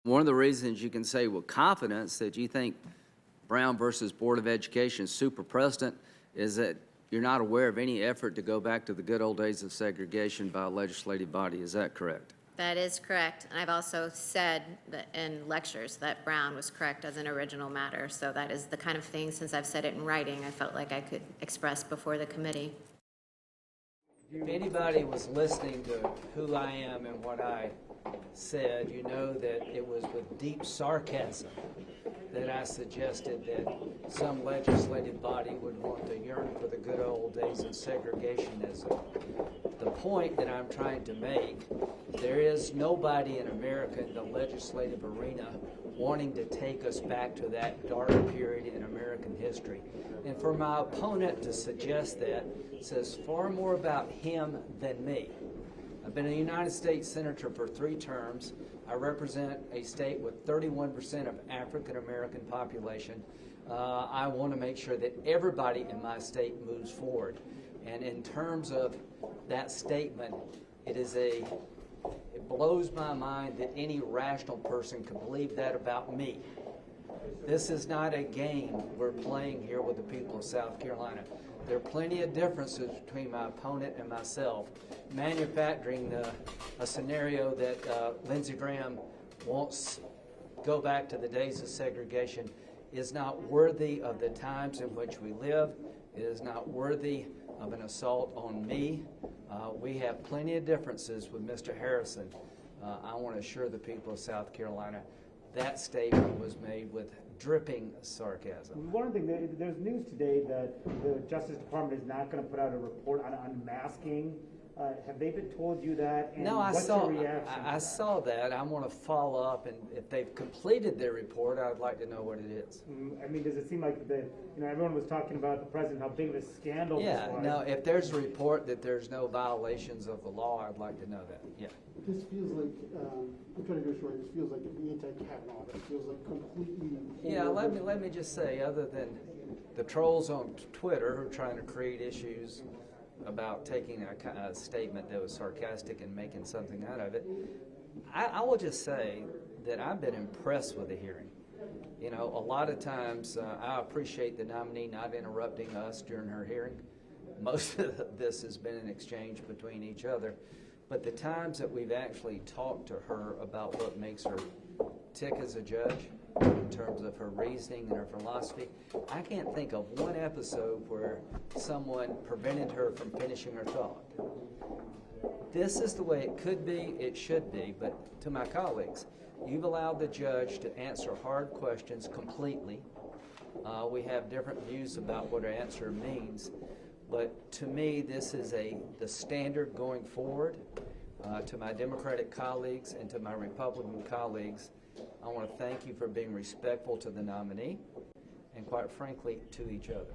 one of the reasons you can say with confidence that you think Brown versus Board of Education is super precedent is that you're not aware of any effort to go back to the good old days of segregation by a legislative body. Is that correct? That is correct. And I've also said that in lectures that Brown was correct as an original matter. So that is the kind of thing, since I've said it in writing, I felt like I could express before the committee. If anybody was listening to who I am and what I said, you know that it was with deep sarcasm that I suggested that some legislative body would want to yearn for the good old days of segregationism. The point that I'm trying to make, there is nobody in America in the legislative arena wanting to take us back to that dark period in American history. And for my opponent to suggest that says far more about him than me. I've been a United States Senator for 3 terms. I represent a state with 31% of African American population. I want to make sure that everybody in my state moves forward. And in terms of that statement, it blows my mind that any rational person could believe that about me. This is not a game we're playing here with the people of South Carolina. There are plenty of differences between my opponent and myself. Manufacturing a scenario that Lindsey Graham wants to go back to the days of segregation is not worthy of the times in which we live. It is not worthy of an assault on me. We have plenty of differences with Mr. Harrison. I want to assure the people of South Carolina that statement was made with dripping sarcasm. One thing, there's news today that the Justice Department is not going to put out a report on unmasking. Have they been told you that? And no, what's your reaction I saw that. I want to follow up, and if they've completed their report, I'd like to know what it is. I mean, does it seem like everyone was talking about the president, how big of a scandal this was? No, if there's a report that there's no violations of the law, I'd like to know that, yeah. This feels like, I'm trying to go short, this feels like the anti-Kavanaugh. It feels like completely... Yeah, let me just say, other than the trolls on Twitter who are trying to create issues about taking a statement that was sarcastic and making something out of it, I will just say that I've been impressed with the hearing. You know, a lot of times I appreciate the nominee not interrupting us during her hearing. Most of this has been an exchange between each other. But the times that we've actually talked to her about what makes her tick as a judge, in terms of her reasoning and her philosophy, I can't think of one episode where someone prevented her from finishing her thought. This is the way it could be, it should be, but to my colleagues, you've allowed the judge to answer hard questions completely. We have different views about what her answer means, but to me, this is the standard going forward. To my Democratic colleagues and to my Republican colleagues, I want to thank you for being respectful to the nominee and, quite frankly, to each other.